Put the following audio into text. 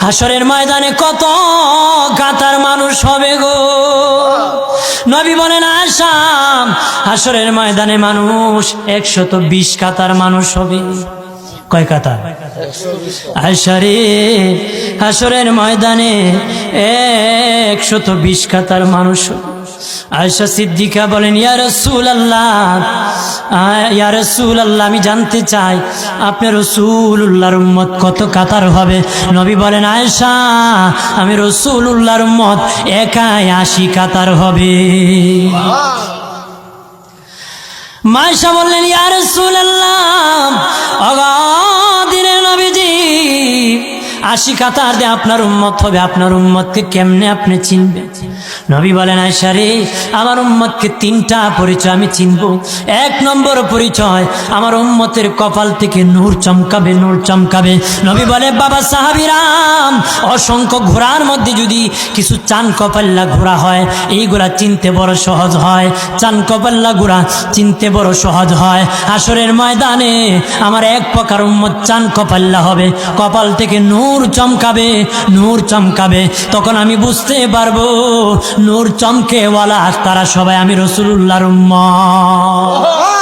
হাসরের ময়দানে কত কাতার মানুষ হবে গো। নবী বলেন আয়েশা, হাসরের ময়দানে মানুষ 120 কাতার মানুষ হবে। কয় কাতার? আয়েশা রে, হাসরের ময়দানে 120 কাতার মানুষ হবে। আয়েশা সিদ্দিকা বলেন ইয়া রাসূলুল্লাহ, আমি জানতে চাই আপনার রাসূলুল্লাহর উম্মত কত কাতার হবে। নবী বলেন আয়েশা, আমি রাসূলুল্লাহর উম্মত একাই 80 কাতার হবে। আয়েশা বললেন ইয়া রাসূলুল্লাহ, দিনের নবীজি 80 কাতার দিয়ে আপনার উম্মত হবে, আপনার উম্মতকে কেমনে আপনি চিনবেন? নবী বলেন আয়েশা রে, আমার উম্মতকে 3টা পরিচয় আমি চিনব। 1 নম্বর পরিচয়, আমার উম্মতের কপাল থেকে নূর চমকাবে, নূর চমকাবে। নবী বলে বাবা সাহাবীরাম, অসংখ্য ঘোড়ার মধ্যে যদি কিছু চান কপাল্লা ঘোড়া হয়, এইগুলা চিনতে বড় সহজ হয়। চান কপাল্লা ঘোড়া চিনতে বড় সহজ হয়। হাসরের ময়দানে আমার 1 প্রকার উম্মত চান কপাল্লা হবে, কপাল থেকে নূর চমকাবে, নূর চমকাবে। তখন আমি বুঝতে পারবো নূর চমকেওয়ালা তারা সবাই আমি রাসূলুল্লাহর উম্মত।